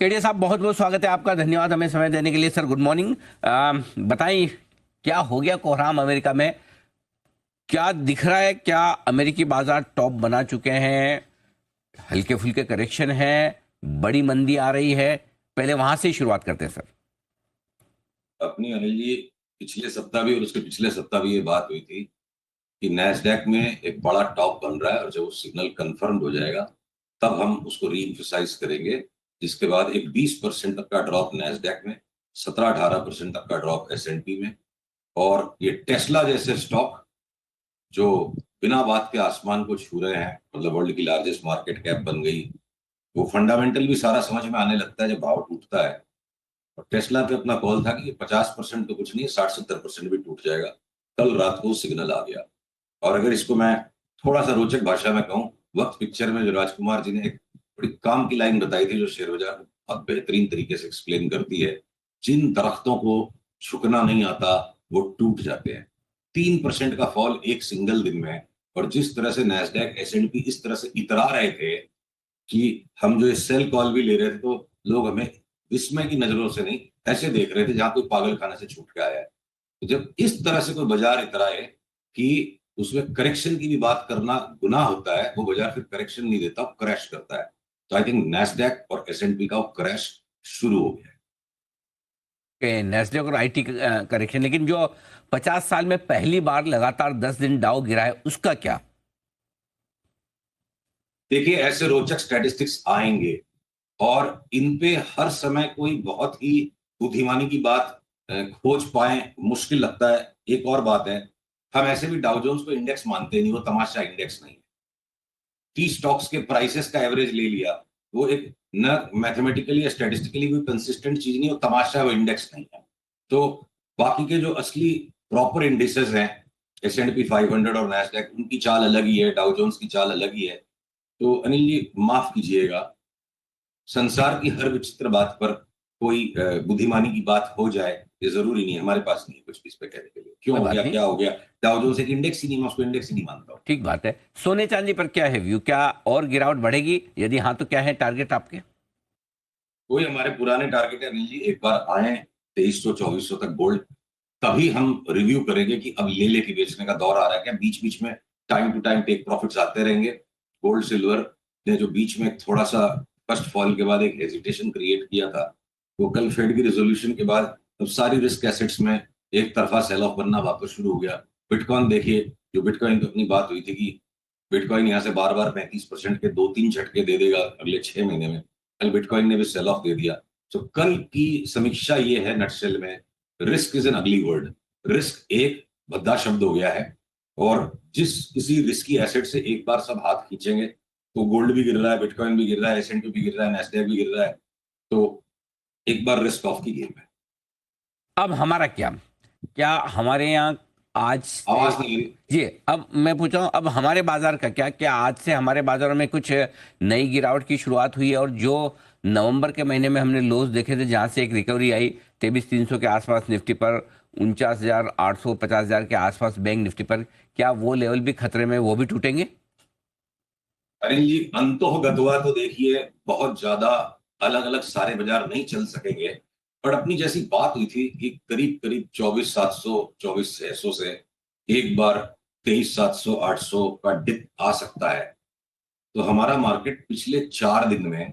केडिया साहब, बहुत बहुत स्वागत है आपका। धन्यवाद हमें समय देने के लिए। Sir, good morning. बताइए, क्या हो गया कोहराम अमेरिका में? क्या दिख रहा है? क्या अमेरिकी बाजार टॉप बना चुके हैं? हल्के फुल्के करेक्शन है? बड़ी मंदी आ रही है? पहले वहां से ही शुरुआत करते हैं सर। अपनी अनिल जी, पिछले सप्ताह भी और उसके पिछले सप्ताह भी ये बात हुई थी कि नैस्डैक में एक बड़ा टॉप बन रहा है और जब वो सिग्नल कंफर्म हो जाएगा तब हम उसको रीइंफसाइज करेंगे। जिसके बाद एक 20% तक का ड्रॉप नैस्डैक में, 17-18% तक का ड्रॉप एसएनपी में। और ये टेस्ला जैसे स्टॉक जो बिना बात के आसमान को छू रहे हैं, मतलब वर्ल्ड की लार्जेस्ट मार्केट कैप बन गई, वो फंडामेंटल भी सारा समझ में आने लगता है जब भाव टूटता है। और टेस्ला पे अपना कॉल था कि 50% तो कुछ नहीं, 60-70% भी टूट जाएगा। कल रात को सिग्नल आ गया। और अगर इसको मैं थोड़ा सा रोचक भाषा में कहूँ, वक्त पिक्चर में जो राजकुमार जी ने एक बड़ी काम की लाइन बताई थी जो शेयर बाजार को बहुत बेहतरीन तरीके से एक्सप्लेन करती है, जिन दरख्तों को झुकना नहीं आता वो टूट जाते हैं। 3% का फॉल एक सिंगल दिन में है। और जिस तरह से नैस्डैक एसएनपी इस तरह से इतरा रहे थे कि हम जो सेल कॉल भी ले रहे थे तो लोग हमें विस्मय की नजरों से नहीं, ऐसे देख रहे थे जहां कोई पागल खाने से छूट के आया है। तो जब इस तरह से कोई बाजार इतराए कि उसमें करेक्शन की भी बात करना गुनाह होता है, वो बाजार फिर करेक्शन नहीं देता, क्रैश करता है। तो आई थिंक नैस्डैक और एसएनपी का क्रैश शुरू हो गया है। नेस्डेक और आईटी करेक्शन, लेकिन जो 50 साल में पहली बार लगातार 10 दिन डाउ गिरा है, उसका क्या? देखिए, ऐसे रोचक स्टैटिस्टिक्स आएंगे और इन पे हर समय कोई बहुत ही बुद्धिमानी की बात खोज पाए मुश्किल लगता है। एक और बात है, हम ऐसे भी डाउ जोन्स को इंडेक्स मानते नहीं, वो तमाशा इंडेक्स नहीं है। 30 स्टॉक्स के प्राइसेस का एवरेज ले लिया, वो एक न मैथमेटिकली या स्टैटिस्टिकली कोई कंसिस्टेंट चीज नहीं, वो तमाशा है, वो इंडेक्स नहीं है। तो बाकी के जो असली प्रॉपर इंडिसेस हैं, S&P 500 और नैस्डैक, उनकी चाल अलग ही है, डाउ जोन्स की चाल अलग ही है। तो अनिल जी, माफ कीजिएगा, संसार की हर विचित्र बात पर कोई बुद्धिमानी की बात हो जाए, ये जरूरी नहीं है। हमारे पास नहीं है कुछ भी इस पे कहने के लिए, क्यों कोई हो बात गया, नहीं, क्या हो गया। डाउ जोन्स एक इंडेक्स ही नहीं, मैं उसको इंडेक्स ही नहीं मानता हूँ। ठीक बात है। सोने चांदी पर क्या है व्यू? क्या और गिरावट बढ़ेगी? यदि हाँ तो क्या है टारगेट आपके? कोई हमारे पुराने टारगेट है अनिल जी, एक बार आए 2300-2400 तक गोल्ड, तभी हम रिव्यू करेंगे कि अब ले लेके बेचने का दौर आ रहा है क्या। बीच बीच में time to time take profits आते रहेंगे। गोल्ड सिल्वर ने जो बीच में थोड़ा सा फर्स्ट फॉल के बाद एक हेजिटेशन क्रिएट किया था, वो कल फेड की रेजोल्यूशन के बाद अब सारी रिस्क एसेट्स में एक तरफा सेल ऑफ बनना वापस शुरू हो गया। बिटकॉइन देखिए, जो बिटकॉइन की अपनी बात हुई थी कि बिटकॉइन यहाँ से बार बार 35% के 2-3 झटके दे देगा अगले 6 महीने में, कल बिटकॉइन ने भी सेल ऑफ दे दिया। तो कल की समीक्षा ये है नटशेल में, रिस्क इज एन अगली वर्ड। रिस्क एक भद्दा शब्द हो गया है। और जिस किसी रिस्की एसेट से एक बार सब हाथ खींचेंगे, तो गोल्ड भी गिर रहा है, बिटकॉइन भी गिर रहा है, एसएनपी भी गिर रहा है, नैस्डैक भी गिर रहा है। तो एक बार रिस्क ऑफ की गेम है। अब हमारा क्या? क्या हमारे यहाँ आज से? आवाज नहीं आ रही। जी, अब मैं पूछ रहा हूँ, अब हमारे बाजार का क्या? क्या आज से हमारे बाजारों में कुछ नई गिरावट की शुरुआत हुई है? और जो नवंबर के महीने में हमने लोज देखे थे, जहां से एक रिकवरी आई 23,300 के आसपास निफ्टी पर, 49,800, 50,000 के आसपास बैंक निफ्टी पर, क्या वो लेवल भी खतरे में? वो भी टूटेंगे? अनिल जी, अंतोह गतवा तो देखिए बहुत ज्यादा अलग अलग सारे बाजार नहीं चल सकेंगे। पर अपनी जैसी बात हुई थी कि करीब करीब 24,700, 24,600 से एक बार 23,700, 800 का डिप आ सकता है। तो हमारा मार्केट पिछले 4 दिन में,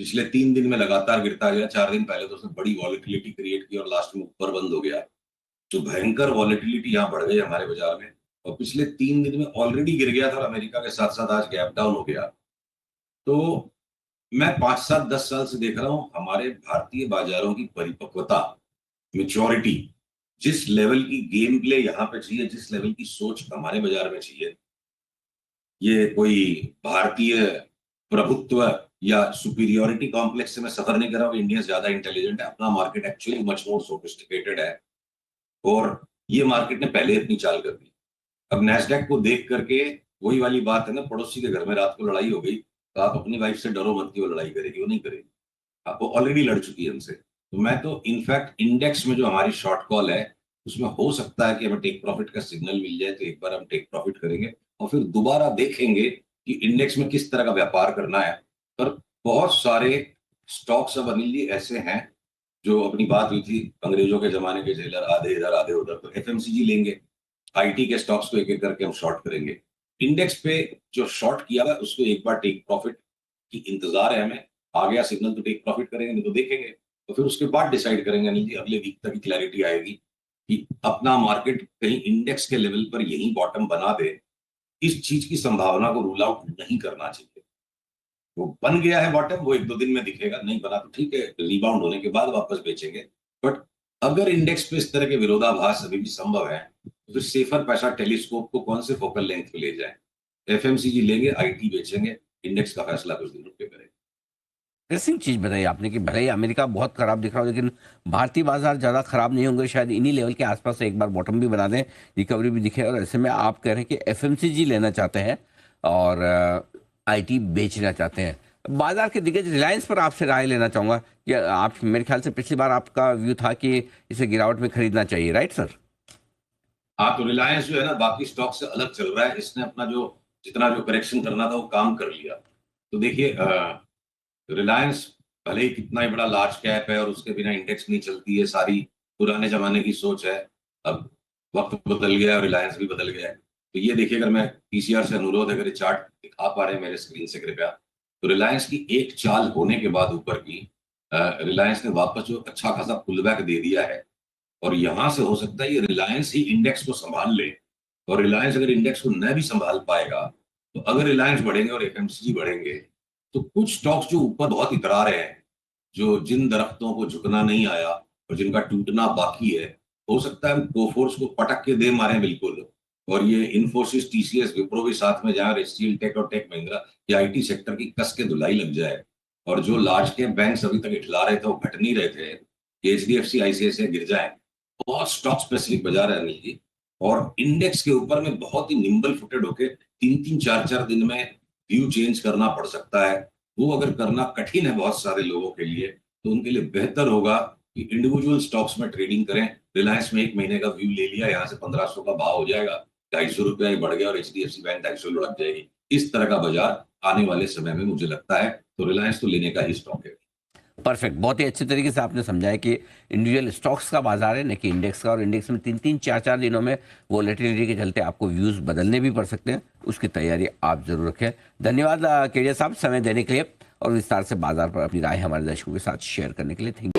पिछले 3 दिन में लगातार गिरता गया। 4 दिन पहले तो उसने बड़ी वॉलेटिलिटी क्रिएट की और लास्ट में ऊपर बंद हो गया। जो भयंकर वॉलेटिलिटी यहाँ बढ़ गई हमारे बाजार में, और पिछले 3 दिन में ऑलरेडी गिर गया था और अमेरिका के साथ साथ आज गैप डाउन हो गया। तो मैं 5-7-10 साल से देख रहा हूं हमारे भारतीय बाजारों की परिपक्वता, मेच्योरिटी, जिस लेवल की गेम प्ले यहाँ पे चाहिए, जिस लेवल की सोच हमारे बाजार में चाहिए। ये कोई भारतीय प्रभुत्व या सुपीरियोरिटी कॉम्प्लेक्स से मैं सफर नहीं कर रहा हूँ। इंडिया ज्यादा इंटेलिजेंट है, अपना market actually much more sophisticated है। और ये मार्केट ने पहले अपनी चाल कर दी। अब नैस्डैक को देख करके वही वाली बात है ना, पड़ोसी के घर में रात को लड़ाई हो गई तो आप अपनी वाइफ से डरो मत कि वो लड़ाई करेगी, वो नहीं करेगी। आपको ऑलरेडी लड़ चुकी है हमसे। तो मैं तो इनफैक्ट इंडेक्स में जो हमारी शॉर्ट कॉल है, उसमें हो सकता है कि हमें टेक प्रॉफिट का सिग्नल मिल जाए तो एक बार हम टेक प्रॉफिट करेंगे और फिर दोबारा देखेंगे कि इंडेक्स में किस तरह का व्यापार करना है। पर बहुत सारे स्टॉक्स अब अनिल जी ऐसे हैं, जो अपनी बात हुई थी अंग्रेजों के जमाने के जेलर, आधे इधर आधे उधर, तो एफएमसीजी लेंगे, आईटी के स्टॉक्स को एक एक करके हम शॉर्ट करेंगे। इंडेक्स पे जो शॉर्ट किया हुआ है उसको एक बार टेक प्रॉफिट की इंतजार है हमें, आ गया सिग्नल तो टेक प्रॉफिट करेंगे, नहीं तो देखेंगे, तो फिर उसके बाद डिसाइड करेंगे अनिल जी, अगले वीक तक की क्लैरिटी आएगी कि अपना मार्केट कहीं इंडेक्स के लेवल पर यही बॉटम बना दे। इस चीज की संभावना को रूल आउट नहीं करना चाहिए। वो बन गया है बॉटम, वो एक दो दिन में दिखेगा, नहीं बना तो ठीक है, रिबाउंड होने के बाद वापस बेचेंगे। बट अगर इंडेक्स पे इस तरह के विरोधाभास अभी भी संभव है, तो फिर सेफर पैसा टेलीस्कोप को कौन से फोकल लेंथ पे ले जाए, एफएमसीजी लेंगे, आईटी बेचेंगे, इंडेक्स का फैसला कुछ दिन रुक के करेंगे। इंटरेस्टिंग चीज बताई आपने कि भले ही अमेरिका बहुत खराब दिख रहा हो, लेकिन भारतीय बाजार ज्यादा खराब नहीं होंगे, शायद इन्हीं लेवल के आसपास से एक बार बॉटम भी बना दें, रिकवरी भी दिखे। और ऐसे में आप कह रहे हैं कि एफएमसीजी लेना चाहते हैं और आईटी बेचना चाहते हैं। बाजार के दिग्गज रिलायंस पर आपसे राय लेना चाहूंगा कि आप, मेरे ख्याल से पिछली बार आपका व्यू था कि इसे गिरावट में खरीदना चाहिए, राइट सर? हाँ, तो रिलायंस जो है ना बाकी स्टॉक से अलग चल रहा है, इसने अपना जो जितना जो करेक्शन करना था वो काम कर लिया। तो देखिए रिलायंस भले ही कितना ही बड़ा लार्ज कैप है और उसके बिना इंडेक्स नहीं चलती है, सारी पुराने जमाने की सोच है। अब वक्त बदल गया है और रिलायंस भी बदल गया है। तो ये देखिए, अगर मैं पीसीआर से अनुरोध, अगर ये चार्ट दिखा पा रहे हैं मेरे स्क्रीन से कृपया, तो रिलायंस की एक चाल होने के बाद ऊपर की रिलायंस ने वापस जो अच्छा खासा पुल बैक दे दिया है, और यहां से हो सकता है ये रिलायंस ही इंडेक्स को संभाल ले। और रिलायंस अगर इंडेक्स को न भी संभाल पाएगा, तो अगर रिलायंस बढ़ेंगे और एफएमसीजी बढ़ेंगे, तो कुछ स्टॉक्स जो ऊपर बहुत इतरा रहे हैं, जो जिन दरख्तों को झुकना नहीं आया और जिनका टूटना बाकी है, हो सकता है हम कोफोर्स को पटक के दे मारे बिल्कुल, और ये इन्फोसिस, टीसीएस, विप्रो भी साथ में जाए, और स्टील टेक और टेक महिंद्रा, ये आईटी सेक्टर की कस के धुलाई लग जाए। और जो लार्ज कैप बैंक्स अभी तक इठला रहे थे वो घट नहीं रहे थे, एचडीएफसी, आईसीआईसीआई गिर जाए। बहुत स्टॉक स्पेसिफिक बाजार है अनिल जी, और इंडेक्स के ऊपर में बहुत ही निम्बल फुटेड होके 3-3, 4-4 दिन में व्यू चेंज करना पड़ सकता है। वो अगर करना कठिन है बहुत सारे लोगों के लिए, तो उनके लिए बेहतर होगा कि इंडिविजुअल स्टॉक्स में ट्रेडिंग करें। रिलायंस में एक महीने का व्यू ले लिया, यहाँ से 1500 का भाव हो जाएगा, 250 रुपया ही बढ़ गया और एचडीएफसी बैंक 250 लुढ़क जाएगी। इस तरह का बाजार आने वाले समय में मुझे लगता है, तो रिलायंस तो लेने का ही स्टॉक है। परफेक्ट, बहुत ही अच्छे तरीके से आपने समझाया कि इंडिविजुअल स्टॉक्स का बाजार है न कि इंडेक्स का, और इंडेक्स में 3-3, 4-4 दिनों में वोलेटिलिटी के चलते आपको व्यूज बदलने भी पड़ सकते हैं, उसकी तैयारी आप जरूर रखें। धन्यवाद केडिया साहब समय देने के लिए और विस्तार से बाजार पर अपनी राय हमारे दर्शकों के साथ शेयर करने के लिए। थैंक